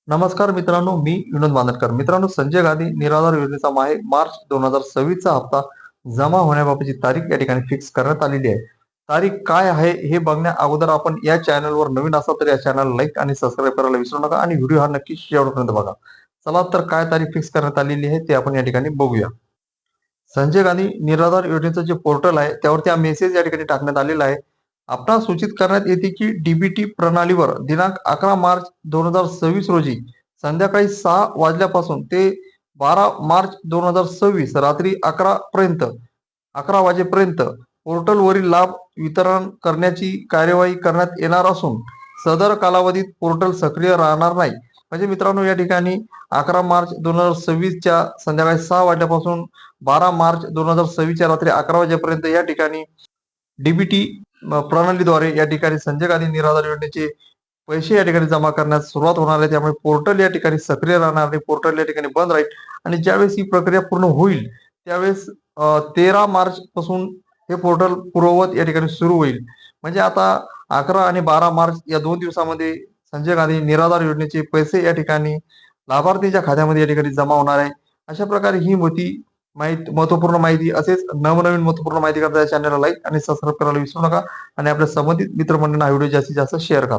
नमस्कार मित्रांनो, मी विनोद बांदटकर. मित्रांनो, संजय गांधी निराधार योजनेचा मार्च 2026 चा हप्ता जमा होण्याबाबतची तारीख या ठिकाणी फिक्स करण्यात आलेली आहे. तारीख काय आहे हे बघण्या अगोदर आपण या चॅनलवर नवीन असाल तर या चॅनलला लाईक आणि सबस्क्राईब करायला विसरू नका आणि व्हिडिओ हा नक्की शेवटपर्यंत बघा. चला तर काय तारीख फिक्स करण्यात आलेली आहे ते आपण या ठिकाणी बघूया. संजय गांधी निराधार योजनेचं जे पोर्टल आहे त्यावरती हा मेसेज या ठिकाणी टाकण्यात आलेला आहे. आपणास सूचित करण्यात येते की डीबीटी प्रणालीवर दिनांक 11 मार्च 2026 रोजी संध्याकाळी 6 वाजल्यापासून ते 12 मार्च 2026 रात्री 11 वाजेपर्यंत पोर्टलवरील लाभ वितरण करण्याची कार्यवाही करण्यात येणार असून सदर कालावधीत पोर्टल सक्रिय राहणार नाही. म्हणजे मित्रांनो, या ठिकाणी 11 मार्च 2026 च्या संध्याकाळी 6 वाजल्यापासून 12 मार्च 2026 च्या रात्री 11 वाजेपर्यंत या ठिकाणी डीबीटी प्रणालीद्वारे या ठिकाणी संजय गांधी निराधार योजनेचे पैसे या ठिकाणी जमा करण्यास सुरुवात होणार आहे. त्यामुळे पोर्टल या ठिकाणी सक्रिय राहणार नाही, पोर्टल या ठिकाणी बंद राहील आणि ज्यावेळेस ही प्रक्रिया पूर्ण होईल त्यावेळेस 13 मार्च पासून हे पोर्टल पूर्ववत या ठिकाणी सुरू होईल. म्हणजे आता 11 आणि 12 मार्च या 2 दिवसामध्ये संजय गांधी निराधार योजनेचे पैसे या ठिकाणी लाभार्थीच्या खात्यामध्ये या ठिकाणी जमा होणार आहे. अशा प्रकारे ही महत्वपूर्ण माहिती असेच नवनवीन महत्वपूर्ण माहिती करता या चॅनलला लाईक आणि सबस्क्राईब करायला विसरू नका आणि आपल्या संबंधित मित्रमंडळींना हा व्हिडिओ जास्तीत जास्त शेअर करा.